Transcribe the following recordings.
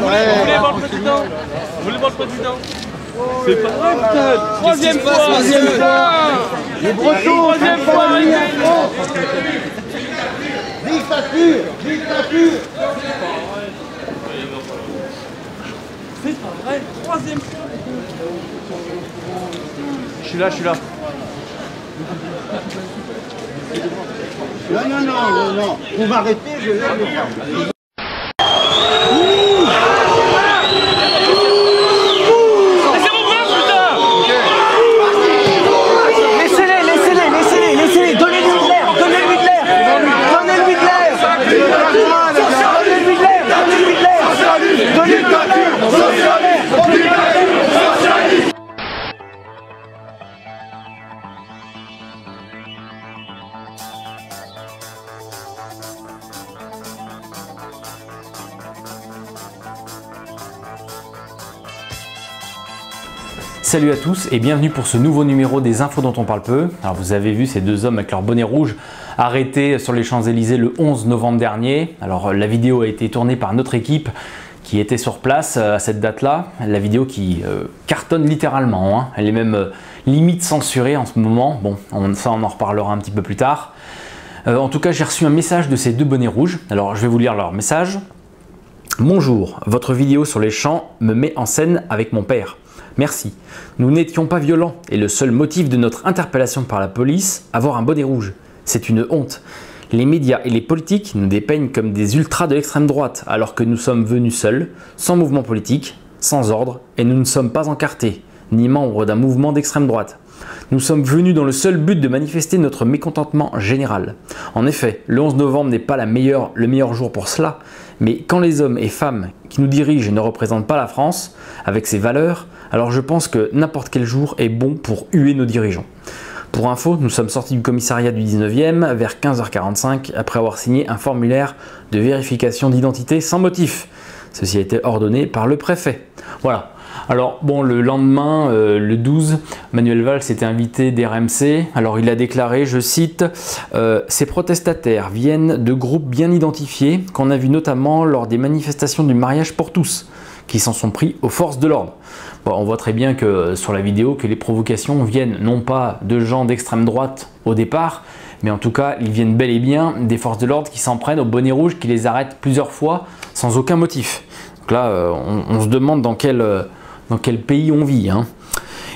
voulez voir le président? Vous voulez voir le président? C'est pas vrai, putain! Troisième fois! Les Bretons! Troisième fois! Dictature! Dictature! C'est pas vrai! Troisième fois! Je suis là. Non. Vous m'arrêtez, je vais le faire. Laissez-les, donnez-lui de l'air. Salut à tous et bienvenue pour ce nouveau numéro des infos dont on parle peu. Alors vous avez vu ces deux hommes avec leur bonnet rouge arrêtés sur les Champs-Élysées le 11 novembre dernier. Alors la vidéo a été tournée par notre équipe qui était sur place à cette date-là. La vidéo qui cartonne littéralement, hein. Elle est même limite censurée en ce moment. Bon, ça on en reparlera un petit peu plus tard. En tout cas, j'ai reçu un message de ces deux bonnets rouges. Alors je vais vous lire leur message. Bonjour, votre vidéo sur les champs me met en scène avec mon père. Merci. Nous n'étions pas violents et le seul motif de notre interpellation par la police, avoir un bonnet rouge. C'est une honte. Les médias et les politiques nous dépeignent comme des ultras de l'extrême droite alors que nous sommes venus seuls, sans mouvement politique, sans ordre et nous ne sommes pas encartés, ni membres d'un mouvement d'extrême droite. Nous sommes venus dans le seul but de manifester notre mécontentement général. En effet, le 11 novembre n'est pas le meilleur jour pour cela, mais quand les hommes et femmes qui nous dirigent ne représentent pas la France, avec ses valeurs, alors je pense que n'importe quel jour est bon pour huer nos dirigeants. Pour info, nous sommes sortis du commissariat du 19e vers 15h45 après avoir signé un formulaire de vérification d'identité sans motif. Ceci a été ordonné par le préfet. Voilà. Alors bon, le lendemain, le 12, Manuel Valls était invité d'RMC. Alors il a déclaré, je cite, ces protestataires viennent de groupes bien identifiés qu'on a vu notamment lors des manifestations du mariage pour tous, qui s'en sont pris aux forces de l'ordre. Bon, on voit très bien que sur la vidéo que les provocations viennent non pas de gens d'extrême droite au départ, mais en tout cas ils viennent bel et bien des forces de l'ordre qui s'en prennent aux bonnets rouges, qui les arrêtent plusieurs fois sans aucun motif. Donc là, on se demande dans quel pays on vit, hein.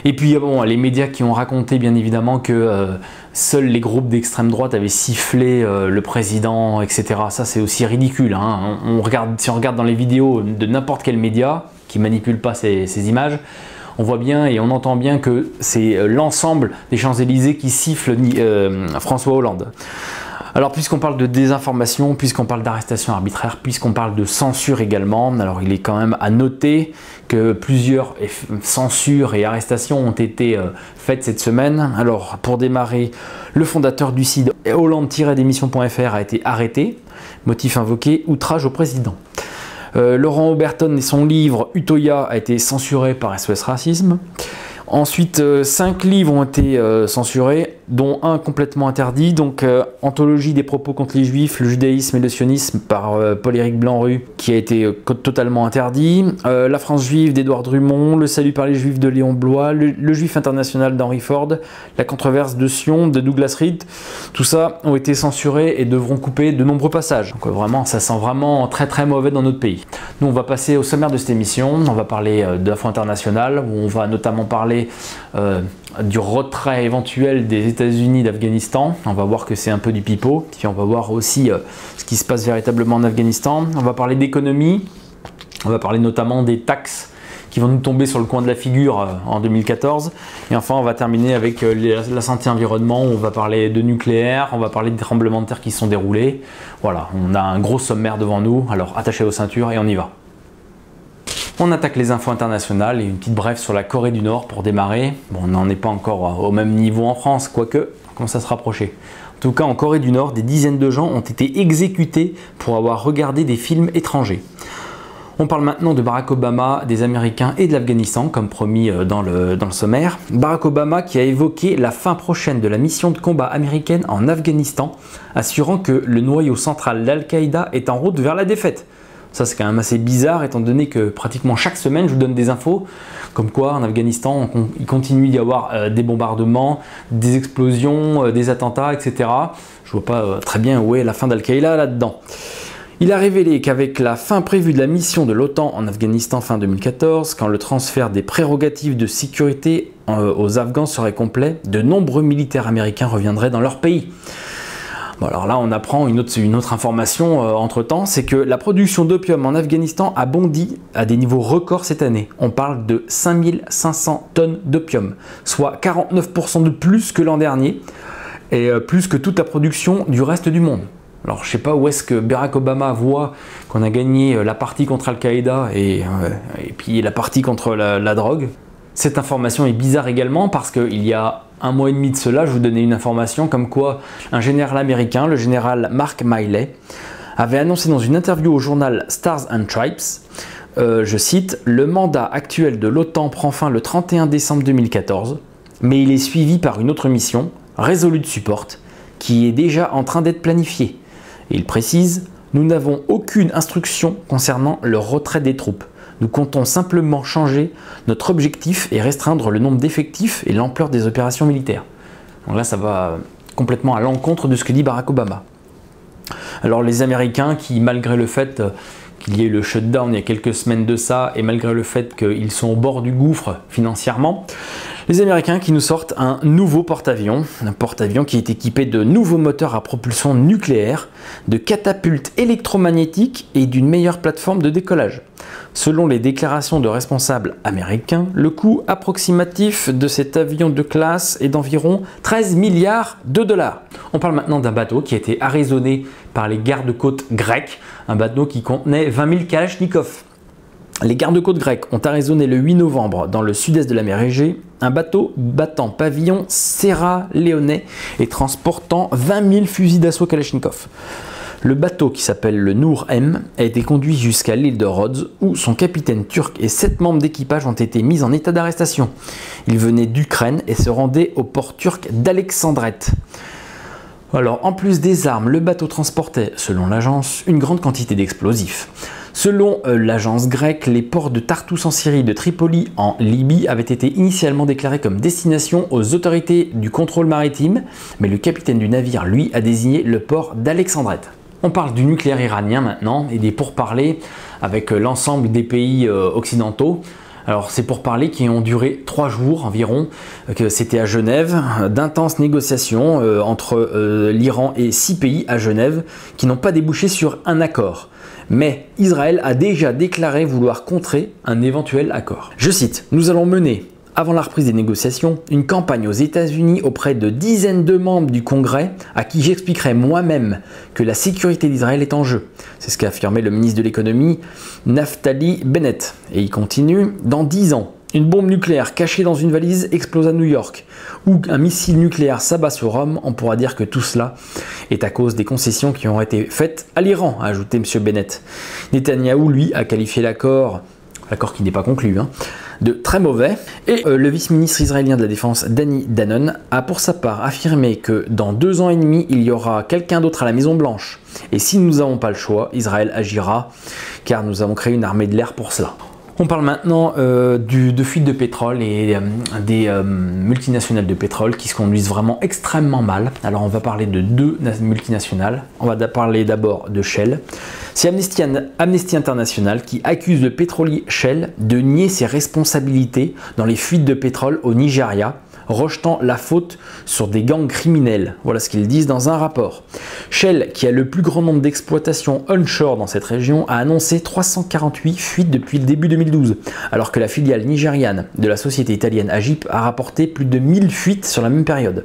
Et puis bon, les médias qui ont raconté bien évidemment que seuls les groupes d'extrême droite avaient sifflé le président, etc. Ça c'est aussi ridicule, hein. Si on regarde dans les vidéos de n'importe quel média qui manipule pas ces images, on voit bien et on entend bien que c'est l'ensemble des Champs-Élysées qui siffle François Hollande. Alors puisqu'on parle de désinformation, puisqu'on parle d'arrestation arbitraire, puisqu'on parle de censure également, alors il est quand même à noter que plusieurs censures et arrestations ont été faites cette semaine. Alors pour démarrer, le fondateur du site Hollande-démission.fr a été arrêté, motif invoqué, outrage au président. Laurent Oberton et son livre Utoya a été censuré par SOS Racisme. Ensuite, 5 livres ont été censurés, dont un complètement interdit, donc Anthologie des propos contre les juifs, le judaïsme et le sionisme par Paul-Éric Blanc-Rue, qui a été totalement interdit, La France juive d'Édouard Drummond, Le salut par les juifs de Léon Bloy, le juif international d'Henry Ford, La controverse de Sion de Douglas Reed, tout ça ont été censurés et devront couper de nombreux passages. Donc vraiment, ça sent vraiment très très mauvais dans notre pays. Nous, on va passer au sommaire de cette émission, on va parler d'infos internationales, où on va notamment parler du retrait éventuel des États-Unis d'Afghanistan. On va voir que c'est un peu du pipeau. Puis on va voir aussi ce qui se passe véritablement en Afghanistan. On va parler d'économie. On va parler notamment des taxes qui vont nous tomber sur le coin de la figure en 2014. Et enfin, on va terminer avec la santé environnement. On va parler de nucléaire. On va parler des tremblements de terre qui se sont déroulés. Voilà, on a un gros sommaire devant nous. Alors attachez vos ceintures et on y va. On attaque les infos internationales et une petite brève sur la Corée du Nord pour démarrer. Bon, on n'en est pas encore au même niveau en France, quoique, on commence à se rapprocher. En tout cas, en Corée du Nord, des dizaines de gens ont été exécutés pour avoir regardé des films étrangers. On parle maintenant de Barack Obama, des Américains et de l'Afghanistan, comme promis dans le sommaire. Barack Obama qui a évoqué la fin prochaine de la mission de combat américaine en Afghanistan, assurant que le noyau central d'Al-Qaïda est en route vers la défaite. Ça, c'est quand même assez bizarre, étant donné que pratiquement chaque semaine, je vous donne des infos, comme quoi en Afghanistan, il continue d'y avoir des bombardements, des explosions, des attentats, etc. Je vois pas très bien où est la fin d'Al-Qaïda là-dedans. Il a révélé qu'avec la fin prévue de la mission de l'OTAN en Afghanistan fin 2014, quand le transfert des prérogatives de sécurité aux Afghans serait complet, de nombreux militaires américains reviendraient dans leur pays. Bon, alors là, on apprend une autre information entre-temps, c'est que la production d'opium en Afghanistan a bondi à des niveaux records cette année. On parle de 5500 tonnes d'opium, soit 49% de plus que l'an dernier, et plus que toute la production du reste du monde. Alors, je ne sais pas où est-ce que Barack Obama voit qu'on a gagné la partie contre Al-Qaïda et puis la partie contre la drogue. Cette information est bizarre également parce qu'il y a un mois et demi de cela, je vous donnais une information comme quoi un général américain, le général Mark Milley, avait annoncé dans une interview au journal Stars and Stripes, je cite, « Le mandat actuel de l'OTAN prend fin le 31 décembre 2014, mais il est suivi par une autre mission, Resolute Support, qui est déjà en train d'être planifiée. » Et il précise, « Nous n'avons aucune instruction concernant le retrait des troupes. Nous comptons simplement changer notre objectif et restreindre le nombre d'effectifs et l'ampleur des opérations militaires. » Donc là, ça va complètement à l'encontre de ce que dit Barack Obama. Alors les Américains qui, malgré le fait qu'il y ait eu le shutdown il y a quelques semaines de ça, et malgré le fait qu'ils sont au bord du gouffre financièrement, les Américains qui nous sortent un nouveau porte-avions, un porte-avions qui est équipé de nouveaux moteurs à propulsion nucléaire, de catapultes électromagnétiques et d'une meilleure plateforme de décollage. Selon les déclarations de responsables américains, le coût approximatif de cet avion de classe est d'environ 13 milliards de dollars. On parle maintenant d'un bateau qui a été arraisonné par les gardes-côtes grecs, un bateau qui contenait 20 000 kalachnikovs. Les gardes-côtes grecs ont arraisonné le 8 novembre dans le sud-est de la mer Égée un bateau battant pavillon sierra-léonais et transportant 20 000 fusils d'assaut Kalachnikov. Le bateau, qui s'appelle le Noor M, a été conduit jusqu'à l'île de Rhodes où son capitaine turc et 7 membres d'équipage ont été mis en état d'arrestation. Ils venaient d'Ukraine et se rendaient au port turc d'Alexandrette. Alors, en plus des armes, le bateau transportait, selon l'agence, une grande quantité d'explosifs. Selon l'agence grecque, les ports de Tartous en Syrie et de Tripoli en Libye avaient été initialement déclarés comme destination aux autorités du contrôle maritime, mais le capitaine du navire, lui, a désigné le port d'Alexandrette. On parle du nucléaire iranien maintenant et des pourparlers avec l'ensemble des pays occidentaux. Alors ces pourparlers qui ont duré 3 jours environ, que c'était à Genève, d'intenses négociations entre l'Iran et 6 pays à Genève qui n'ont pas débouché sur un accord. Mais Israël a déjà déclaré vouloir contrer un éventuel accord. Je cite, « Nous allons mener, avant la reprise des négociations, une campagne aux États-Unis auprès de dizaines de membres du Congrès à qui j'expliquerai moi-même que la sécurité d'Israël est en jeu. » C'est ce qu'a affirmé le ministre de l'économie Naftali Bennett. Et il continue, « Dans 10 ans, une bombe nucléaire cachée dans une valise explose à New York, ou un missile nucléaire s'abat sur Rome, on pourra dire que tout cela est à cause des concessions qui ont été faites à l'Iran, a ajouté M. Bennett. Netanyahou, lui, a qualifié l'accord qui n'est pas conclu, de très mauvais. Et le vice-ministre israélien de la Défense, Danny Danon, a pour sa part affirmé que dans 2 ans et demi, il y aura quelqu'un d'autre à la Maison-Blanche. Et si nous n'avons pas le choix, Israël agira, car nous avons créé une armée de l'air pour cela. On parle maintenant de fuite de pétrole et des multinationales de pétrole qui se conduisent vraiment extrêmement mal. Alors on va parler de 2 multinationales. On va parler d'abord de Shell. C'est Amnesty International qui accuse le pétrolier Shell de nier ses responsabilités dans les fuites de pétrole au Nigeria, rejetant la faute sur des gangs criminels. Voilà ce qu'ils disent dans un rapport. Shell, qui a le plus grand nombre d'exploitations onshore dans cette région, a annoncé 348 fuites depuis le début 2012, alors que la filiale nigériane de la société italienne Agip a rapporté plus de 1000 fuites sur la même période.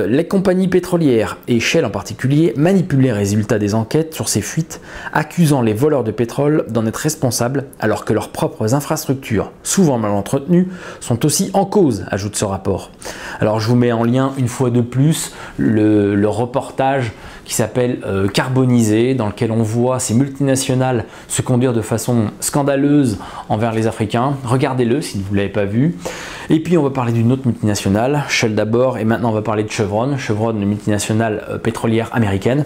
Les compagnies pétrolières, et Shell en particulier, manipulent les résultats des enquêtes sur ces fuites, accusant les voleurs de pétrole d'en être responsables, alors que leurs propres infrastructures, souvent mal entretenues, sont aussi en cause, ajoute ce rapport. Alors je vous mets en lien une fois de plus le reportage qui s'appelle Carbonisé, dans lequel on voit ces multinationales se conduire de façon scandaleuse envers les Africains. Regardez-le si vous ne l'avez pas vu. Et puis on va parler d'une autre multinationale, Shell d'abord, et maintenant on va parler de Chevron, une multinationale pétrolière américaine.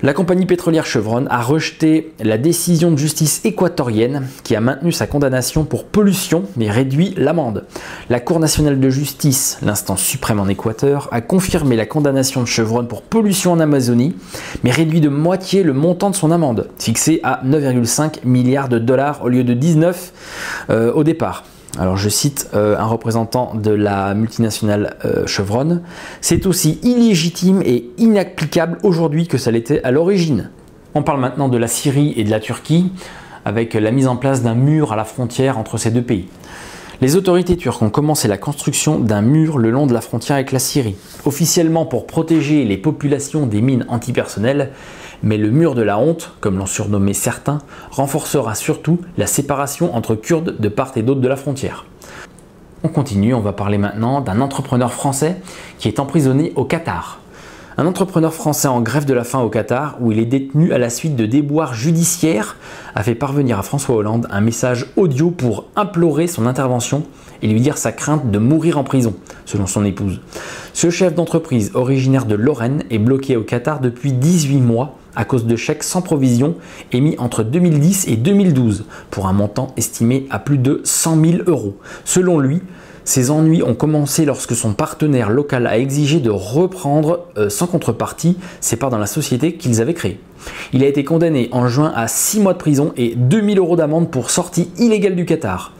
La compagnie pétrolière Chevron a rejeté la décision de justice équatorienne qui a maintenu sa condamnation pour pollution mais réduit l'amende. La Cour nationale de justice, l'instance suprême en Équateur, a confirmé la condamnation de Chevron pour pollution en Amazonie mais réduit de moitié le montant de son amende, fixé à 9,5 milliards de dollars au lieu de 19 au départ. Alors je cite un représentant de la multinationale Chevron, « C'est aussi illégitime et inapplicable aujourd'hui que ça l'était à l'origine ». On parle maintenant de la Syrie et de la Turquie, avec la mise en place d'un mur à la frontière entre ces deux pays. Les autorités turques ont commencé la construction d'un mur le long de la frontière avec la Syrie, officiellement pour protéger les populations des mines antipersonnelles, mais le mur de la honte, comme l'ont surnommé certains, renforcera surtout la séparation entre Kurdes de part et d'autre de la frontière. On continue, on va parler maintenant d'un entrepreneur français qui est emprisonné au Qatar. Un entrepreneur français en grève de la faim au Qatar, où il est détenu à la suite de déboires judiciaires, a fait parvenir à François Hollande un message audio pour implorer son intervention et lui dire sa crainte de mourir en prison, selon son épouse. Ce chef d'entreprise originaire de Lorraine est bloqué au Qatar depuis 18 mois à cause de chèques sans provision émis entre 2010 et 2012 pour un montant estimé à plus de 100 000 €. Selon lui, ses ennuis ont commencé lorsque son partenaire local a exigé de reprendre sans contrepartie ses parts dans la société qu'ils avaient créée. Il a été condamné en juin à 6 mois de prison et 2 000 € d'amende pour sortie illégale du Qatar,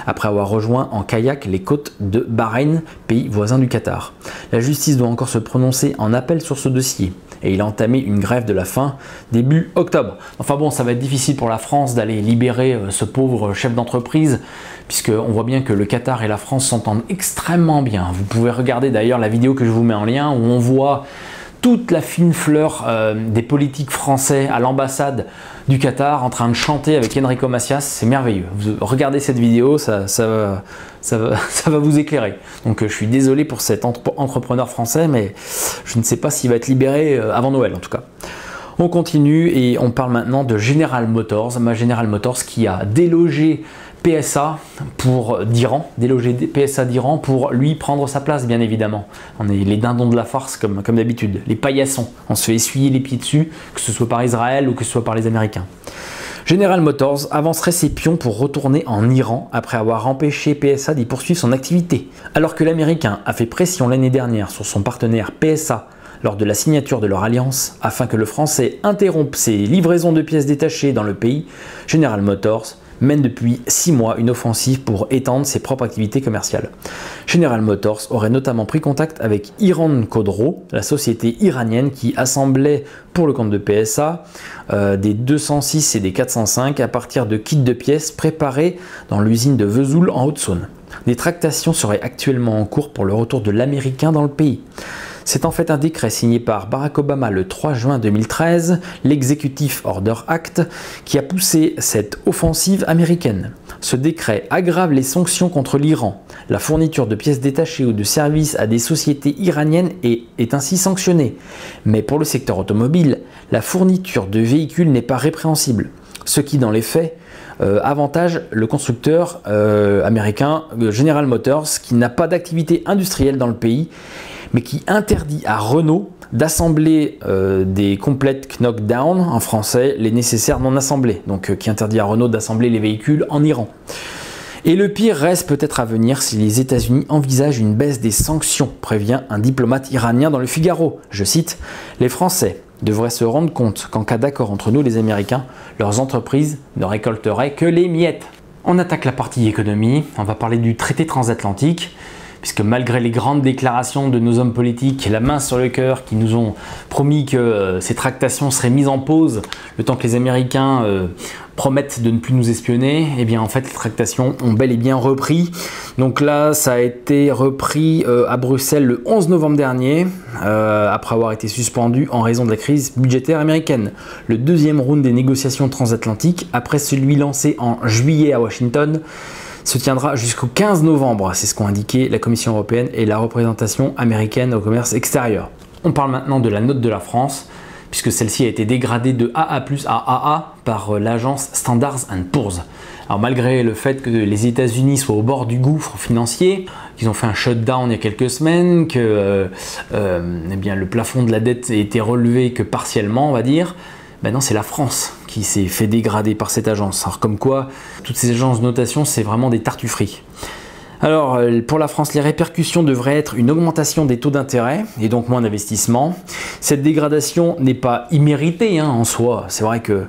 après avoir rejoint en kayak les côtes de Bahreïn, pays voisin du Qatar. La justice doit encore se prononcer en appel sur ce dossier et il a entamé une grève de la faim début octobre. Enfin bon, ça va être difficile pour la France d'aller libérer ce pauvre chef d'entreprise, puisqu'on voit bien que le Qatar et la France s'entendent extrêmement bien. Vous pouvez regarder d'ailleurs la vidéo que je vous mets en lien où on voit toute la fine fleur des politiques français à l'ambassade du Qatar en train de chanter avec Enrico Macias. C'est merveilleux. Vous regardez cette vidéo, ça va vous éclairer. Donc je suis désolé pour cet entrepreneur français, mais je ne sais pas s'il va être libéré avant Noël en tout cas. On continue et on parle maintenant de General Motors. General Motors qui a délogé PSA d'Iran pour lui prendre sa place, bien évidemment. On est les dindons de la farce comme d'habitude, les paillassons. On se fait essuyer les pieds dessus, que ce soit par Israël ou que ce soit par les Américains. General Motors avancerait ses pions pour retourner en Iran après avoir empêché PSA d'y poursuivre son activité. Alors que l'Américain a fait pression l'année dernière sur son partenaire PSA lors de la signature de leur alliance afin que le Français interrompe ses livraisons de pièces détachées dans le pays, General Motors mène depuis 6 mois une offensive pour étendre ses propres activités commerciales. General Motors aurait notamment pris contact avec Iran Khodro, la société iranienne qui assemblait pour le compte de PSA des 206 et des 405 à partir de kits de pièces préparés dans l'usine de Vesoul en Haute-Saône. Des tractations seraient actuellement en cours pour le retour de l'Américain dans le pays. C'est en fait un décret signé par Barack Obama le 3 juin 2013, l'Executive Order Act, qui a poussé cette offensive américaine. Ce décret aggrave les sanctions contre l'Iran. La fourniture de pièces détachées ou de services à des sociétés iraniennes est ainsi sanctionnée. Mais pour le secteur automobile, la fourniture de véhicules n'est pas répréhensible. Ce qui, dans les faits, avantage le constructeur américain General Motors, qui n'a pas d'activité industrielle dans le pays, mais qui interdit à Renault d'assembler des complètes knockdown, en français, les nécessaires non assemblés, donc qui interdit à Renault d'assembler les véhicules en Iran. Et le pire reste peut-être à venir si les États-Unis envisagent une baisse des sanctions, prévient un diplomate iranien dans le Figaro. Je cite, « Les Français devraient se rendre compte qu'en cas d'accord entre nous les Américains, leurs entreprises ne récolteraient que les miettes. » On attaque la partie économie, on va parler du traité transatlantique, puisque malgré les grandes déclarations de nos hommes politiques, la main sur le cœur, qui nous ont promis que ces tractations seraient mises en pause le temps que les Américains promettent de ne plus nous espionner, et bien en fait les tractations ont bel et bien repris. Donc là, ça a été repris à Bruxelles le 11 novembre dernier, après avoir été suspendu en raison de la crise budgétaire américaine. Le deuxième round des négociations transatlantiques, après celui lancé en juillet à Washington, se tiendra jusqu'au 15 novembre, c'est ce qu'ont indiqué la Commission européenne et la représentation américaine au commerce extérieur. On parle maintenant de la note de la France, puisque celle-ci a été dégradée de AA+ à AA par l'agence Standard & Poor's. Alors malgré le fait que les États-Unis soient au bord du gouffre financier, qu'ils ont fait un shutdown il y a quelques semaines, que eh bien, le plafond de la dette a été relevé que partiellement, on va dire. Ben non, c'est la France qui s'est fait dégrader par cette agence. Alors comme quoi, toutes ces agences de notation, c'est vraiment des tartufferies. Alors, pour la France, les répercussions devraient être une augmentation des taux d'intérêt et donc moins d'investissement. Cette dégradation n'est pas imméritée en soi. C'est vrai que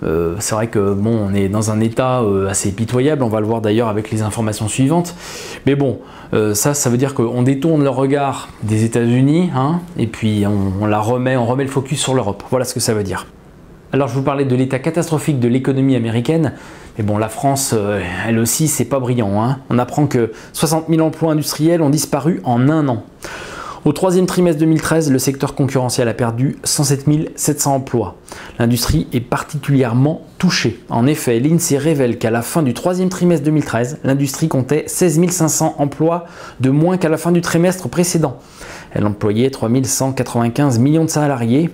bon, on est dans un état assez pitoyable. On va le voir d'ailleurs avec les informations suivantes. Mais bon, ça veut dire qu'on détourne le regard des États-Unis et puis on remet le focus sur l'Europe. Voilà ce que ça veut dire. Alors, je vous parlais de l'état catastrophique de l'économie américaine. Mais bon, la France, elle aussi, c'est pas brillant. On apprend que 60 000 emplois industriels ont disparu en un an. Au troisième trimestre 2013, le secteur concurrentiel a perdu 107 700 emplois. L'industrie est particulièrement touchée. En effet, l'INSEE révèle qu'à la fin du troisième trimestre 2013, l'industrie comptait 16 500 emplois de moins qu'à la fin du trimestre précédent. Elle employait 3 195 millions de salariés.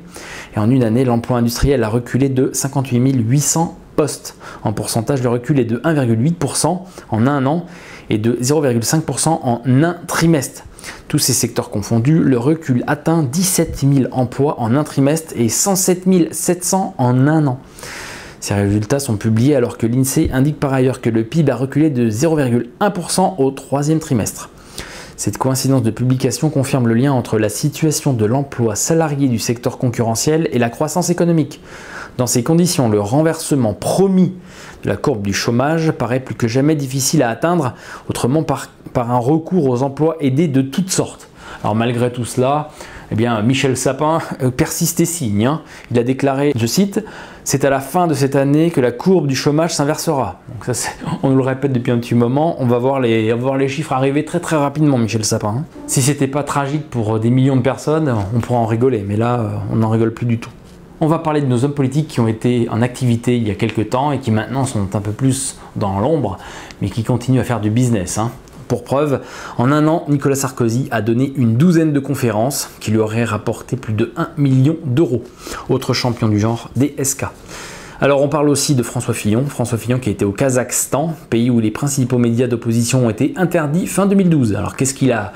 Et en une année, l'emploi industriel a reculé de 58 800 postes. En pourcentage, le recul est de 1,8% en un an et de 0,5% en un trimestre. Tous ces secteurs confondus, le recul atteint 17 000 emplois en un trimestre et 107 700 en un an. Ces résultats sont publiés alors que l'INSEE indique par ailleurs que le PIB a reculé de 0,1% au troisième trimestre. Cette coïncidence de publication confirme le lien entre la situation de l'emploi salarié du secteur concurrentiel et la croissance économique. Dans ces conditions, le renversement promis de la courbe du chômage paraît plus que jamais difficile à atteindre, autrement par un recours aux emplois aidés de toutes sortes. Alors malgré tout cela, eh bien, Michel Sapin persiste et signe. Il a déclaré, je cite, « C'est à la fin de cette année que la courbe du chômage s'inversera ». Donc ça, on nous le répète depuis un petit moment, on va voir les chiffres arriver très très rapidement, Michel Sapin. Si c'était pas tragique pour des millions de personnes, on pourrait en rigoler, mais là, on n'en rigole plus du tout. On va parler de nos hommes politiques qui ont été en activité il y a quelques temps et qui maintenant sont un peu plus dans l'ombre, mais qui continuent à faire du business. Pour preuve, en un an, Nicolas Sarkozy a donné une douzaine de conférences qui lui auraient rapporté plus de 1 million d'euros. Autre champion du genre, DSK. Alors on parle aussi de François Fillon qui a été au Kazakhstan, pays où les principaux médias d'opposition ont été interdits fin 2012. Alors qu'est-ce qu'il a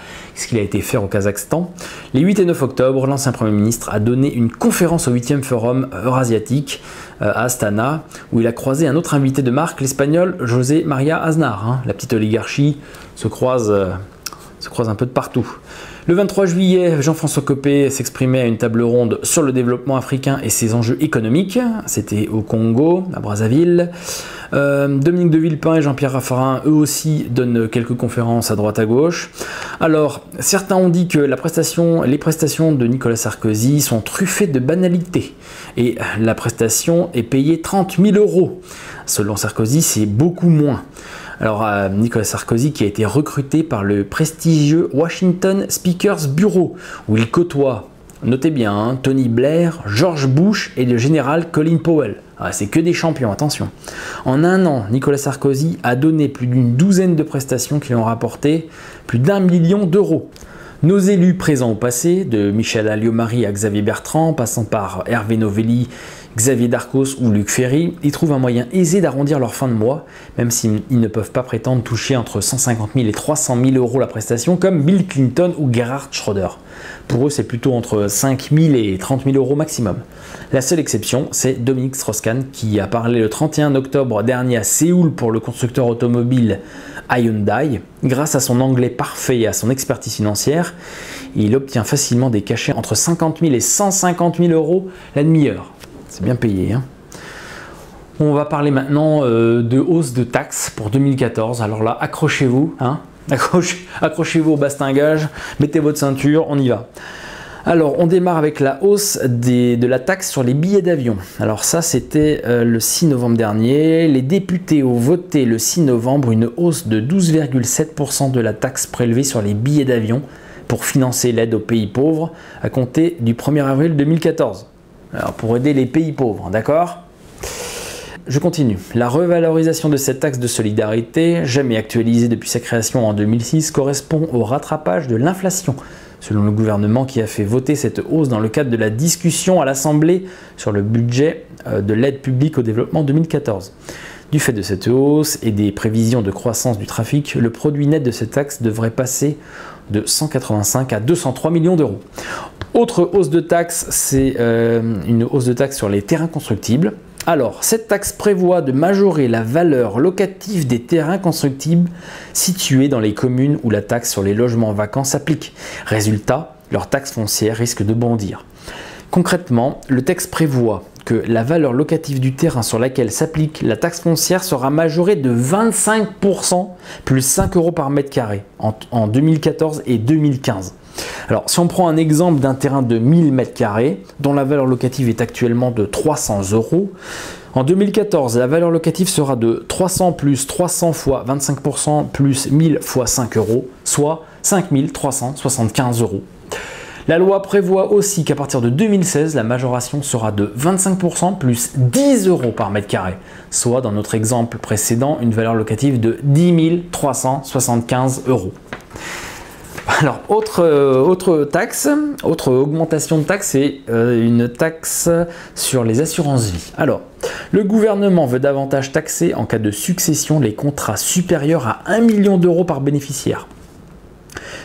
été faire au Kazakhstan? Les 8 et 9 octobre, l'ancien Premier ministre a donné une conférence au 8e Forum Eurasiatique à Astana, où il a croisé un autre invité de marque, l'Espagnol José María Aznar. La petite oligarchie se croise un peu de partout. Le 23 juillet, Jean-François Copé s'exprimait à une table ronde sur le développement africain et ses enjeux économiques. C'était au Congo, à Brazzaville. Dominique de Villepin et Jean-Pierre Raffarin, eux aussi, donnent quelques conférences à droite à gauche. Alors, certains ont dit que les prestations de Nicolas Sarkozy sont truffées de banalité. Et la prestation est payée 30 000 €. Selon Sarkozy, c'est beaucoup moins. Alors, Nicolas Sarkozy qui a été recruté par le prestigieux Washington Speakers Bureau, où il côtoie, notez bien, Tony Blair, George Bush et le général Colin Powell. C'est que des champions, attention. En un an, Nicolas Sarkozy a donné plus d'une douzaine de prestations qui lui ont rapporté plus d'1 million d'euros. Nos élus présents au passé, de Michel Alliot-Marie à Xavier Bertrand, passant par Hervé Novelli, Xavier Darcos ou Luc Ferry, ils trouvent un moyen aisé d'arrondir leur fin de mois, même s'ils ne peuvent pas prétendre toucher entre 150 000 et 300 000 € la prestation, comme Bill Clinton ou Gerhard Schröder. Pour eux, c'est plutôt entre 5 000 et 30 000 € maximum. La seule exception, c'est Dominique Strauss-Kahn, qui a parlé le 31 octobre dernier à Séoul pour le constructeur automobile Hyundai. Grâce à son anglais parfait et à son expertise financière, il obtient facilement des cachets entre 50 000 et 150 000 € la demi-heure. C'est bien payé. On va parler maintenant de hausse de taxes pour 2014. Alors là, accrochez-vous, accrochez-vous au bastingage, mettez votre ceinture, on y va. Alors, on démarre avec la hausse de la taxe sur les billets d'avion. Alors ça, c'était le 6 novembre dernier. Les députés ont voté le 6 novembre une hausse de 12,7% de la taxe prélevée sur les billets d'avion pour financer l'aide aux pays pauvres à compter du 1er avril 2014. Alors pour aider les pays pauvres, d'accord? Je continue. La revalorisation de cette taxe de solidarité, jamais actualisée depuis sa création en 2006, correspond au rattrapage de l'inflation, selon le gouvernement qui a fait voter cette hausse dans le cadre de la discussion à l'Assemblée sur le budget de l'aide publique au développement 2014. Du fait de cette hausse et des prévisions de croissance du trafic, le produit net de cette taxe devrait passer de 185 à 203 millions d'euros. Autre hausse de taxe, c'est une hausse de taxe sur les terrains constructibles. Alors, cette taxe prévoit de majorer la valeur locative des terrains constructibles situés dans les communes où la taxe sur les logements vacants s'applique. Résultat, leur taxe foncière risque de bondir. Concrètement, le texte prévoit que la valeur locative du terrain sur laquelle s'applique la taxe foncière sera majorée de 25% plus 5 € par mètre carré en 2014 et 2015. Alors, si on prend un exemple d'un terrain de 1000 m² dont la valeur locative est actuellement de 300 €, en 2014, la valeur locative sera de 300 plus 300 fois 25% plus 1000 fois 5 €, soit 5 375 €. La loi prévoit aussi qu'à partir de 2016, la majoration sera de 25% plus 10 € par mètre carré, soit dans notre exemple précédent, une valeur locative de 10 375 €. Alors, autre taxe, autre augmentation de taxe, c'est une taxe sur les assurances vie. Alors, le gouvernement veut davantage taxer en cas de succession les contrats supérieurs à 1 million d'euros par bénéficiaire.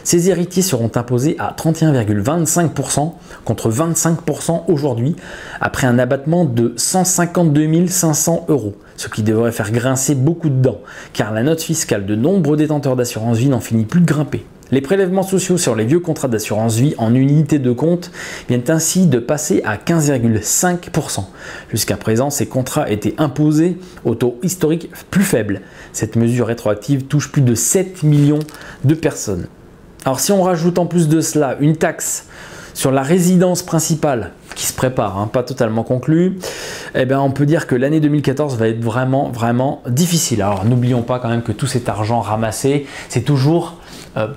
Ces héritiers seront imposés à 31,25% contre 25% aujourd'hui, après un abattement de 152 500 €, ce qui devrait faire grincer beaucoup de dents, car la note fiscale de nombreux détenteurs d'assurance vie n'en finit plus de grimper. Les prélèvements sociaux sur les vieux contrats d'assurance vie en unité de compte viennent ainsi de passer à 15,5%. Jusqu'à présent, ces contrats étaient imposés au taux historique plus faible. Cette mesure rétroactive touche plus de 7 millions de personnes. Alors si on rajoute en plus de cela une taxe sur la résidence principale qui se prépare, pas totalement conclue, eh bien on peut dire que l'année 2014 va être vraiment difficile. Alors n'oublions pas quand même que tout cet argent ramassé, c'est toujours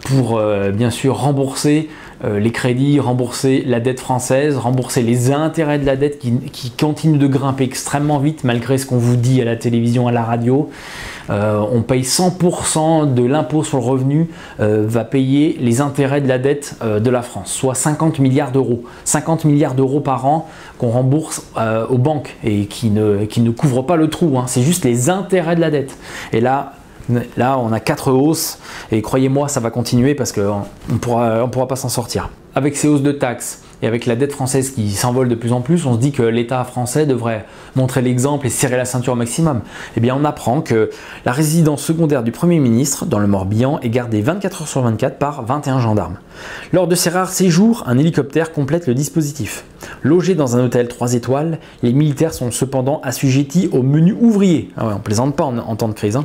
pour bien sûr rembourser les crédits, rembourser la dette française, rembourser les intérêts de la dette qui continuent de grimper extrêmement vite malgré ce qu'on vous dit à la télévision, à la radio. On paye 100% de l'impôt sur le revenu, va payer les intérêts de la dette de la France, soit 50 milliards d'euros. 50 milliards d'euros par an qu'on rembourse aux banques et qui ne couvrent pas le trou, c'est juste les intérêts de la dette. Et là, on a 4 hausses et croyez-moi, ça va continuer parce qu'on ne pourra pas s'en sortir. Avec ces hausses de taxes et avec la dette française qui s'envole de plus en plus, on se dit que l'État français devrait montrer l'exemple et serrer la ceinture au maximum. Eh bien, on apprend que la résidence secondaire du Premier ministre dans le Morbihan est gardée 24 h sur 24 par 21 gendarmes. Lors de ces rares séjours, un hélicoptère complète le dispositif. Logés dans un hôtel 3 étoiles, les militaires sont cependant assujettis au menu ouvrier. Ah ouais, on ne plaisante pas en temps de crise.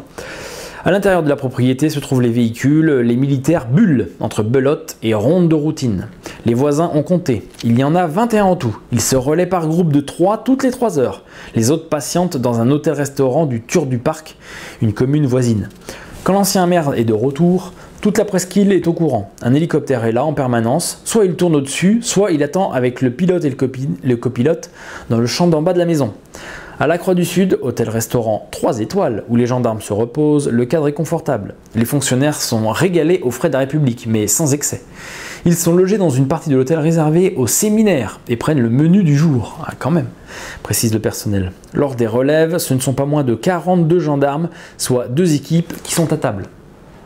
À l'intérieur de la propriété se trouvent les véhicules, les militaires bullent entre belote et ronde de routine. Les voisins ont compté, il y en a 21 en tout. Ils se relaient par groupe de 3 toutes les 3 heures. Les autres patientent dans un hôtel-restaurant du Tur du Parc, une commune voisine. Quand l'ancien maire est de retour, toute la presqu'île est au courant. Un hélicoptère est là en permanence, soit il tourne au-dessus, soit il attend avec le pilote et le copilote dans le champ d'en bas de la maison. À la Croix du Sud, hôtel-restaurant 3 étoiles, où les gendarmes se reposent, le cadre est confortable. Les fonctionnaires sont régalés aux frais de la République, mais sans excès. Ils sont logés dans une partie de l'hôtel réservée aux séminaires et prennent le menu du jour. Ah, quand même, précise le personnel. Lors des relèves, ce ne sont pas moins de 42 gendarmes, soit 2 équipes qui sont à table.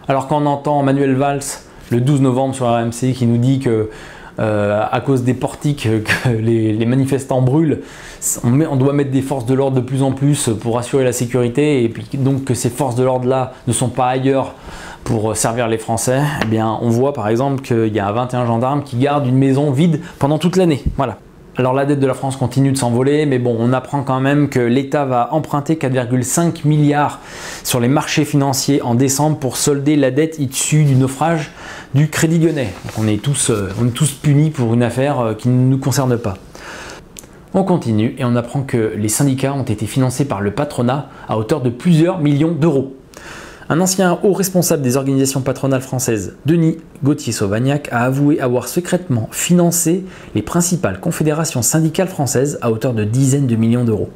Alors quand on entend Manuel Valls, le 12 novembre sur RMC, qui nous dit que à cause des portiques que les manifestants brûlent, on doit mettre des forces de l'ordre de plus en plus pour assurer la sécurité, et puis donc que ces forces de l'ordre là ne sont pas ailleurs pour servir les Français. Eh bien on voit par exemple qu'il y a 21 gendarmes qui gardent une maison vide pendant toute l'année. Voilà. Alors la dette de la France continue de s'envoler, mais bon, on apprend quand même que l'État va emprunter 4,5 milliards sur les marchés financiers en décembre pour solder la dette issue du naufrage du Crédit Lyonnais. Donc on est tous punis pour une affaire qui ne nous concerne pas. On continue et on apprend que les syndicats ont été financés par le patronat à hauteur de plusieurs millions d'euros. Un ancien haut responsable des organisations patronales françaises, Denis Gauthier-Sauvagnac, a avoué avoir secrètement financé les principales confédérations syndicales françaises à hauteur de dizaines de millions d'euros.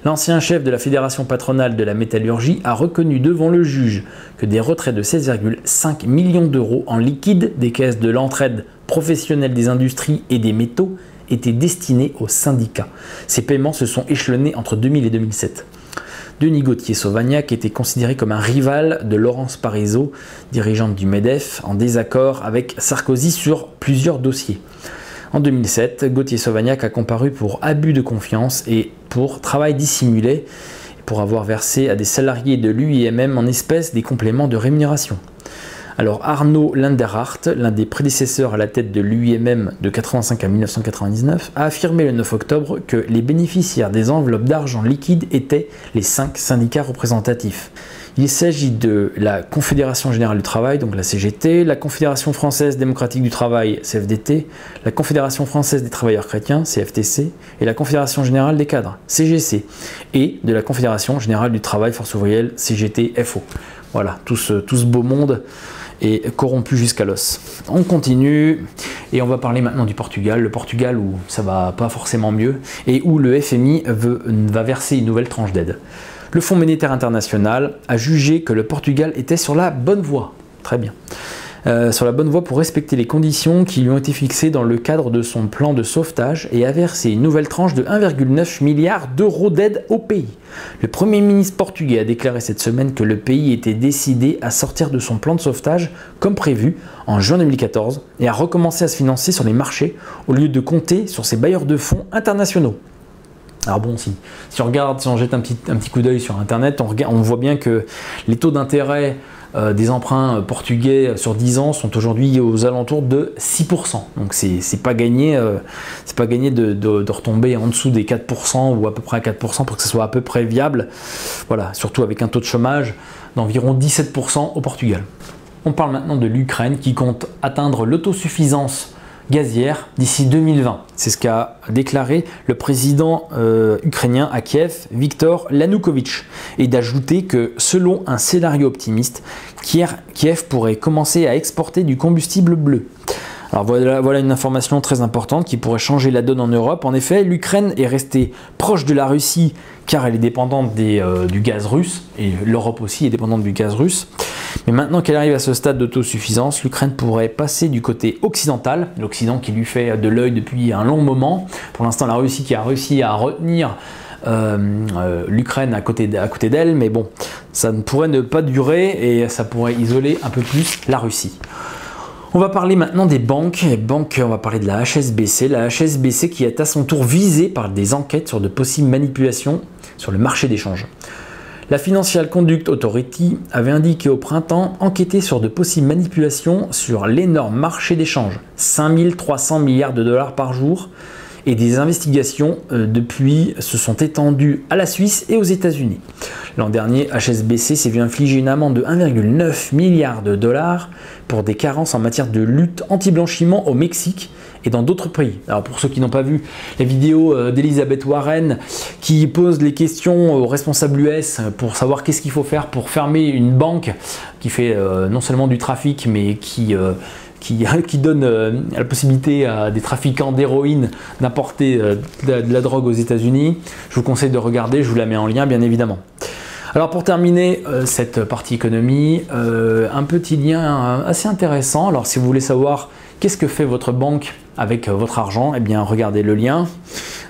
L'ancien chef de la Fédération patronale de la métallurgie a reconnu devant le juge que des retraits de 16,5 millions d'euros en liquide des caisses de l'entraide professionnelle des industries et des métaux étaient destinés aux syndicats. Ces paiements se sont échelonnés entre 2000 et 2007. Denis Gauthier-Sauvagnat était considéré comme un rival de Laurence Parisot, dirigeante du MEDEF, en désaccord avec Sarkozy sur plusieurs dossiers. En 2007, Gauthier-Sauvagnat a comparu pour abus de confiance et pour travail dissimulé, pour avoir versé à des salariés de l'UIMM en espèces des compléments de rémunération. Alors Arnaud Linderhardt, l'un des prédécesseurs à la tête de l'UIMM de 1985 à 1999, a affirmé le 9 octobre que les bénéficiaires des enveloppes d'argent liquide étaient les 5 syndicats représentatifs. Il s'agit de la Confédération Générale du Travail, donc la CGT, la Confédération Française Démocratique du Travail, CFDT, la Confédération Française des Travailleurs Chrétiens, CFTC, et la Confédération Générale des Cadres, CGC, et de la Confédération Générale du Travail Force Ouvrière, CGT-FO. Voilà, tout ce beau monde est corrompu jusqu'à l'os. On continue, et on va parler maintenant du Portugal. Le Portugal où ça va pas forcément mieux, et où le FMI va verser une nouvelle tranche d'aide. Le Fonds monétaire international a jugé que le Portugal était sur la bonne voie. Très bien. Sur la bonne voie pour respecter les conditions qui lui ont été fixées dans le cadre de son plan de sauvetage et a versé une nouvelle tranche de 1,9 milliard d'euros d'aide au pays. Le Premier ministre portugais a déclaré cette semaine que le pays était décidé à sortir de son plan de sauvetage comme prévu en juin 2014 et à recommencer à se financer sur les marchés au lieu de compter sur ses bailleurs de fonds internationaux. Alors bon, si on jette un petit coup d'œil sur internet, on voit bien que les taux d'intérêt des emprunts portugais sur 10 ans sont aujourd'hui aux alentours de 6%. Donc c'est pas gagné, de retomber en dessous des 4% ou à peu près à 4% pour que ce soit à peu près viable. Voilà, surtout avec un taux de chômage d'environ 17% au Portugal. On parle maintenant de l'Ukraine qui compte atteindre l'autosuffisance gazière d'ici 2020. C'est ce qu'a déclaré le président ukrainien à Kiev, Viktor Yanukovych, et d'ajouter que selon un scénario optimiste, Kiev pourrait commencer à exporter du combustible bleu. Alors voilà une information très importante qui pourrait changer la donne en Europe. En effet, l'Ukraine est restée proche de la Russie car elle est dépendante du gaz russe, et l'Europe aussi est dépendante du gaz russe. Mais maintenant qu'elle arrive à ce stade d'autosuffisance, l'Ukraine pourrait passer du côté occidental, l'Occident qui lui fait de l'œil depuis un long moment. Pour l'instant, la Russie qui a réussi à retenir l'Ukraine à côté d'elle, mais bon, ça ne pourrait ne pas durer et ça pourrait isoler un peu plus la Russie. On va parler maintenant des banques. On va parler de la HSBC. La HSBC qui est à son tour visée par des enquêtes sur de possibles manipulations sur le marché des changes. La Financial Conduct Authority avait indiqué au printemps enquêter sur de possibles manipulations sur l'énorme marché des changes, 5300 milliards de dollars par jour, et des investigations depuis se sont étendues à la Suisse et aux États-Unis. L'an dernier, HSBC s'est vu infliger une amende de 1,9 milliard de dollars pour des carences en matière de lutte anti-blanchiment au Mexique et dans d'autres pays. Alors pour ceux qui n'ont pas vu la vidéo d'Elizabeth Warren qui pose les questions aux responsables US pour savoir qu'est-ce qu'il faut faire pour fermer une banque qui fait non seulement du trafic mais qui donne la possibilité à des trafiquants d'héroïne d'importer de la drogue aux États-Unis. Je vous conseille de regarder, je vous la mets en lien bien évidemment. Alors pour terminer cette partie économie, un petit lien assez intéressant. Alors si vous voulez savoir qu'est-ce que fait votre banque avec votre argent, eh bien regardez le lien.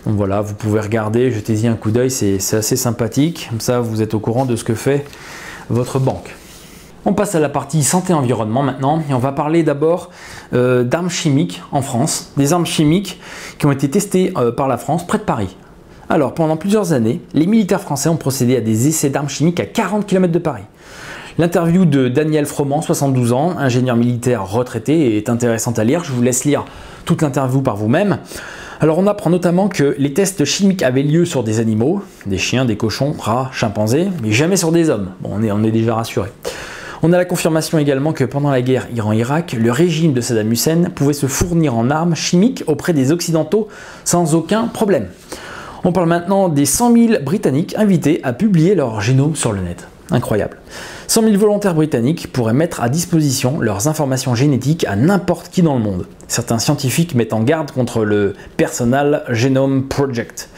Donc voilà, vous pouvez regarder, jetez-y un coup d'œil, c'est assez sympathique. Comme ça, vous êtes au courant de ce que fait votre banque. On passe à la partie santé-environnement maintenant et on va parler d'abord d'armes chimiques en France, des armes chimiques qui ont été testées par la France près de Paris. Alors pendant plusieurs années, les militaires français ont procédé à des essais d'armes chimiques à 40 km de Paris. L'interview de Daniel Froment, 72 ans, ingénieur militaire retraité, est intéressante à lire. Je vous laisse lire toute l'interview par vous-même. Alors on apprend notamment que les tests chimiques avaient lieu sur des animaux, des chiens, des cochons, rats, chimpanzés, mais jamais sur des hommes. Bon, on est déjà rassuré. On a la confirmation également que pendant la guerre Iran-Irak, le régime de Saddam Hussein pouvait se fournir en armes chimiques auprès des Occidentaux sans aucun problème. On parle maintenant des 100 000 Britanniques invités à publier leur génome sur le net. Incroyable. 100 000 volontaires britanniques pourraient mettre à disposition leurs informations génétiques à n'importe qui dans le monde. Certains scientifiques mettent en garde contre le Personal Genome Project.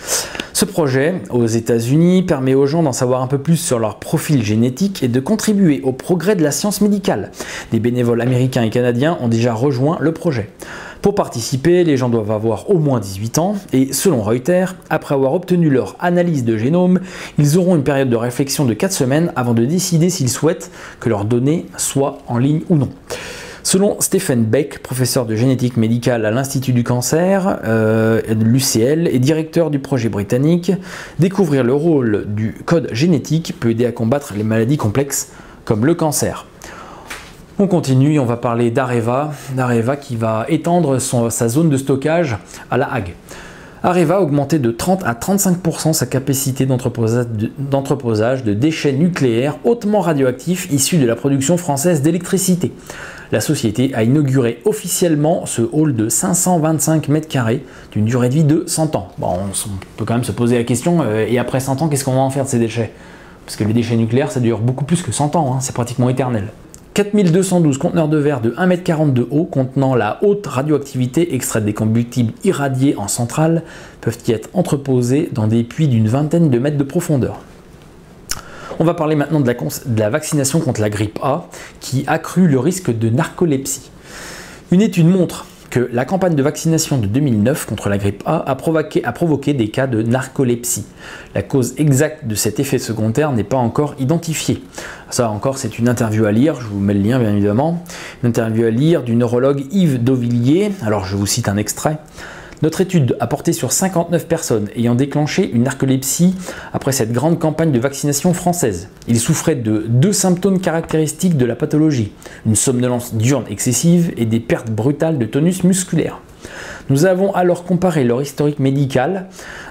Ce projet, aux États-Unis, permet aux gens d'en savoir un peu plus sur leur profil génétique et de contribuer au progrès de la science médicale. Des bénévoles américains et canadiens ont déjà rejoint le projet. Pour participer, les gens doivent avoir au moins 18 ans et selon Reuters, après avoir obtenu leur analyse de génome, ils auront une période de réflexion de 4 semaines avant de décider s'ils souhaitent que leurs données soient en ligne ou non. Selon Stephen Beck, professeur de génétique médicale à l'Institut du cancer de l'UCL et directeur du projet britannique, découvrir le rôle du code génétique peut aider à combattre les maladies complexes comme le cancer. On continue, on va parler d'Areva qui va étendre sa zone de stockage à La Hague. Areva a augmenté de 30 à 35% sa capacité d'entreposage de déchets nucléaires hautement radioactifs issus de la production française d'électricité. La société a inauguré officiellement ce hall de 525 m² d'une durée de vie de 100 ans. Bon, on peut quand même se poser la question, et après 100 ans, qu'est-ce qu'on va en faire de ces déchets? Parce que les déchets nucléaires, ça dure beaucoup plus que 100 ans, hein, c'est pratiquement éternel. 4212 conteneurs de verre de 1,40 m de haut contenant la haute radioactivité extraite des combustibles irradiés en centrale peuvent y être entreposés dans des puits d'une vingtaine de mètres de profondeur. On va parler maintenant de la vaccination contre la grippe A qui accrut le risque de narcolepsie. Une étude montre que la campagne de vaccination de 2009 contre la grippe A a provoqué des cas de narcolepsie. La cause exacte de cet effet secondaire n'est pas encore identifiée. Ça encore, c'est une interview à lire, je vous mets le lien bien évidemment. Une interview à lire du neurologue Yves Dauvilliers, alors je vous cite un extrait. Notre étude a porté sur 59 personnes ayant déclenché une narcolepsie après cette grande campagne de vaccination française. Ils souffraient de 2 symptômes caractéristiques de la pathologie, une somnolence diurne excessive et des pertes brutales de tonus musculaire. Nous avons alors comparé leur historique médical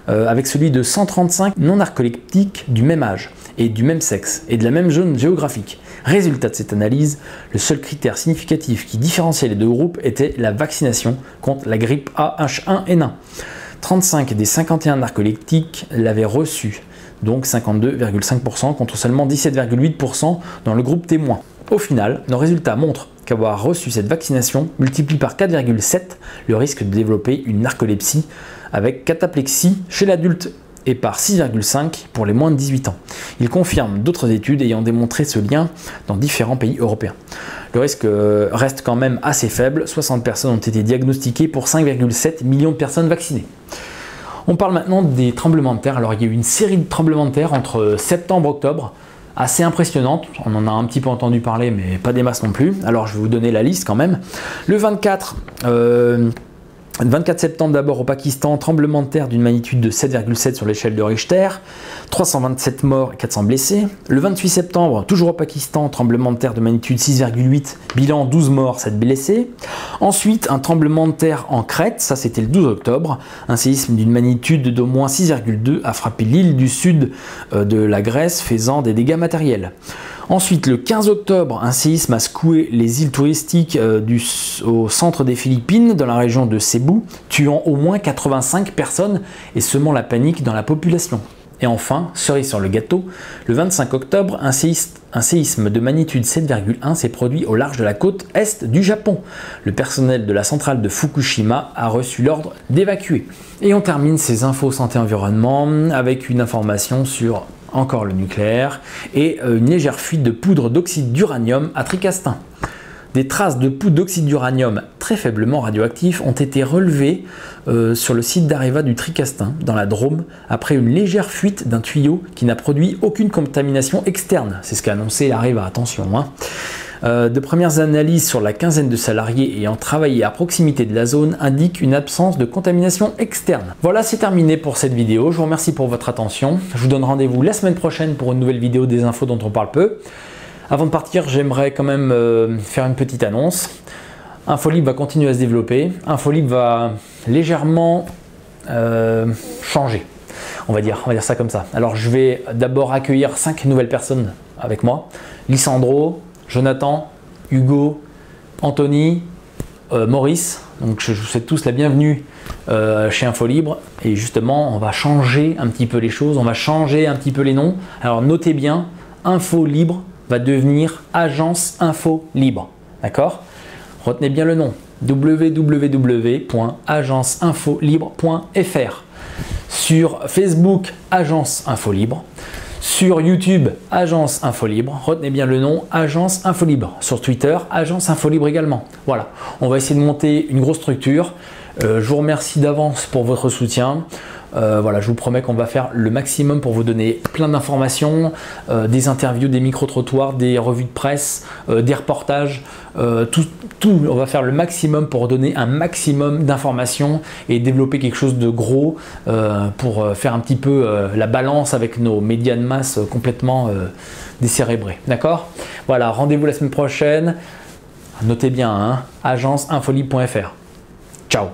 avec celui de 135 non-narcoleptiques du même âge et du même sexe et de la même zone géographique. Résultat de cette analyse, le seul critère significatif qui différenciait les deux groupes était la vaccination contre la grippe A, H1N1. 35 des 51 narcoleptiques l'avaient reçu, donc 52,5% contre seulement 17,8% dans le groupe témoin. Au final, nos résultats montrent qu'avoir reçu cette vaccination multiplie par 4,7 le risque de développer une narcolepsie avec cataplexie chez l'adulte et par 6,5 pour les moins de 18 ans. Il confirme d'autres études ayant démontré ce lien dans différents pays européens. Le risque reste quand même assez faible, 60 personnes ont été diagnostiquées pour 5,7 millions de personnes vaccinées. On parle maintenant des tremblements de terre. Alors il y a eu une série de tremblements de terre entre septembre et octobre, assez impressionnante, on en a un petit peu entendu parler mais pas des masses non plus. Alors je vais vous donner la liste quand même. Le 24 septembre d'abord au Pakistan, tremblement de terre d'une magnitude de 7,7 sur l'échelle de Richter, 327 morts et 400 blessés. Le 28 septembre, toujours au Pakistan, tremblement de terre de magnitude 6,8, bilan 12 morts, 7 blessés. Ensuite, un tremblement de terre en Crète, ça c'était le 12 octobre, un séisme d'une magnitude d'au moins 6,2 a frappé l'île du sud de la Grèce, faisant des dégâts matériels. Ensuite, le 15 octobre, un séisme a secoué les îles touristiques au centre des Philippines, dans la région de Cebu, tuant au moins 85 personnes et semant la panique dans la population. Et enfin, cerise sur le gâteau, le 25 octobre, un séisme de magnitude 7,1 s'est produit au large de la côte est du Japon. Le personnel de la centrale de Fukushima a reçu l'ordre d'évacuer. Et on termine ces infos santé-environnement avec une information sur encore le nucléaire et une légère fuite de poudre d'oxyde d'uranium à Tricastin. Des traces de poudre d'oxyde d'uranium très faiblement radioactif ont été relevées sur le site d'Areva du Tricastin, dans la Drôme, après une légère fuite d'un tuyau qui n'a produit aucune contamination externe. C'est ce qu'a annoncé Areva, attention. De premières analyses sur la quinzaine de salariés ayant travaillé à proximité de la zone indiquent une absence de contamination externe. Voilà, c'est terminé pour cette vidéo. Je vous remercie pour votre attention. Je vous donne rendez-vous la semaine prochaine pour une nouvelle vidéo des infos dont on parle peu. Avant de partir, j'aimerais quand même faire une petite annonce. Infolib va continuer à se développer. Infolib va légèrement changer. On va dire ça comme ça. Alors je vais d'abord accueillir 5 nouvelles personnes avec moi. Lissandro, Jonathan, Hugo, Anthony, Maurice. Donc je vous souhaite tous la bienvenue chez Infolibre. Et justement, on va changer un petit peu les choses, on va changer un petit peu les noms. Alors notez bien, Infolibre va devenir Agence Info Libre. D'accord? Retenez bien le nom, www.agenceinfolibre.fr. Sur Facebook, Agence Info Libre. Sur YouTube, Agence Infolibre. Retenez bien le nom, Agence Infolibre. Sur Twitter, Agence Infolibre également. Voilà, on va essayer de monter une grosse structure. Je vous remercie d'avance pour votre soutien. Voilà, je vous promets qu'on va faire le maximum pour vous donner plein d'informations, des interviews, des micro-trottoirs, des revues de presse, des reportages, tout. On va faire le maximum pour donner un maximum d'informations et développer quelque chose de gros pour faire un petit peu la balance avec nos médias de masse complètement décérébrés. D'accord? Voilà, rendez-vous la semaine prochaine. Notez bien, hein, agenceinfolibre.fr. Ciao.